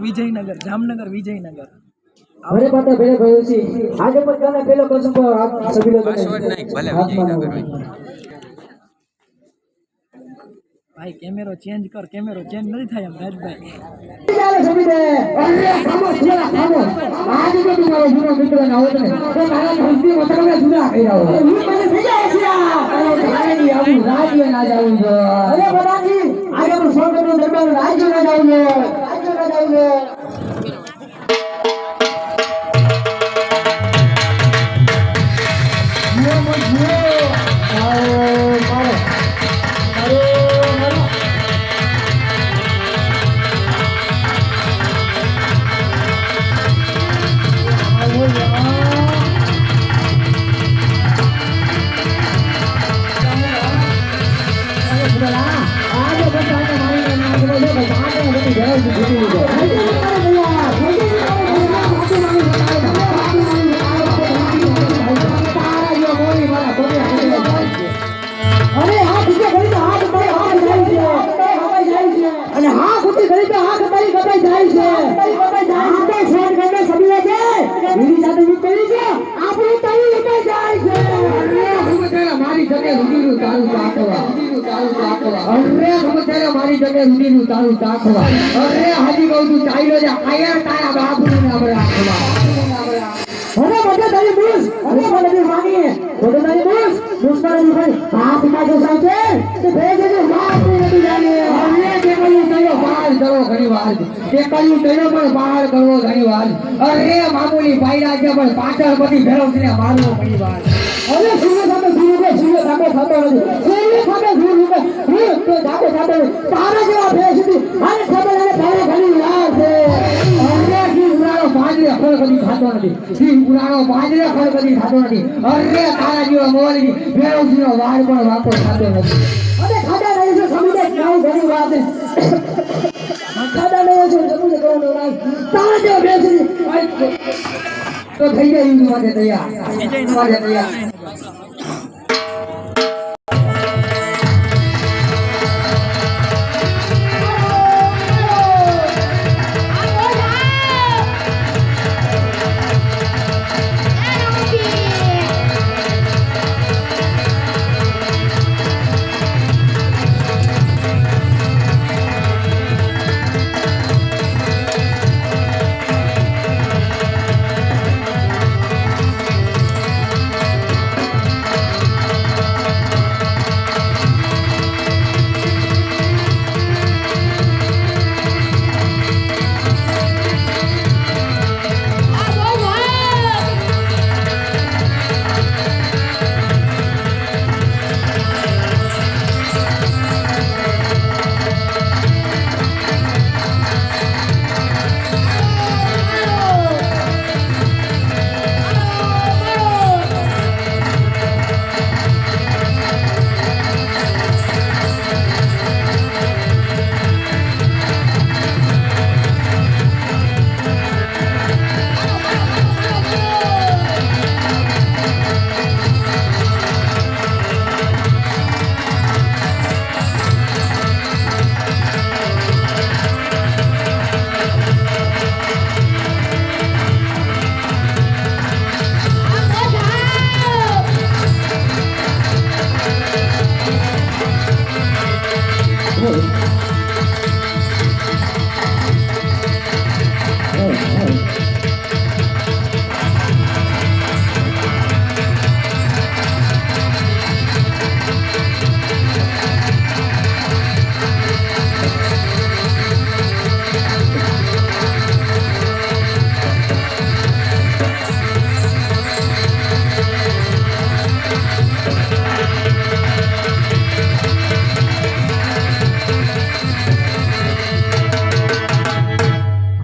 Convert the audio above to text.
વિજયનગર જામનગર વિજયનગર અરે પાટા ભેળે ભયો છે આજે પણ કાલે પેલો કસમ પર સભી લોકો ભલે વિજયનગર ભાઈ કેમેરો ચેન્જ કર કેમેરો ચેન્જ નથી થાય એમ રાજભાઈ ચાલે સભી દે અરે ખામોશ જરા ખામોશ આજ તો તમારો જૂનો મિત્ર ના હોત ને તો મારા હસ્તી મતલબ જૂના કહી રહ્યો હું મને થઈ જાય છે અરે ભાઈ આવું રાજ્ય ના જાવું જો અરે બરાજી આજે પણ સ્વર્ગનો દરબાર રાજ્ય ના જાવું જો રાજ્ય ના જાવું જો अरे हाजी कहू तू चाहिए जा आयर तारा बाबू ने हमरा आखवा अरे बड़े तारी मूस अरे बड़े मानी बड़े तारी मूस पर भाई हाथ में जो साथे ते भेजे जो बाप ने नहीं जाने अरे के कलू तयो बाहर करो घणी बार के कलू तयो पर बाहर करो घणी बार अरे मामूली पायरा के पर पाछળ બધી ભેરવને મારવો ઘણી બાર अरे सुनो सामे खातो नहीं सुनो सामे तो जाके खातो तारा जेवा भेसती अरे खबर है तारा घणी यार से अरे की उरानो बाजरे खड़ कदी खातो नहीं की उरानो बाजरे खड़ कदी खातो नहीं अरे तारा जेवा मोली भेरवजीनो वार पण वाको खातो नहीं अरे खादा नहीं से समुदे काऊ घणी बात है खादा नहीं से समुदे काऊ नहीं तारा जेवा भेसती तो થઈ જાય ઈંદુ માટે તૈયાર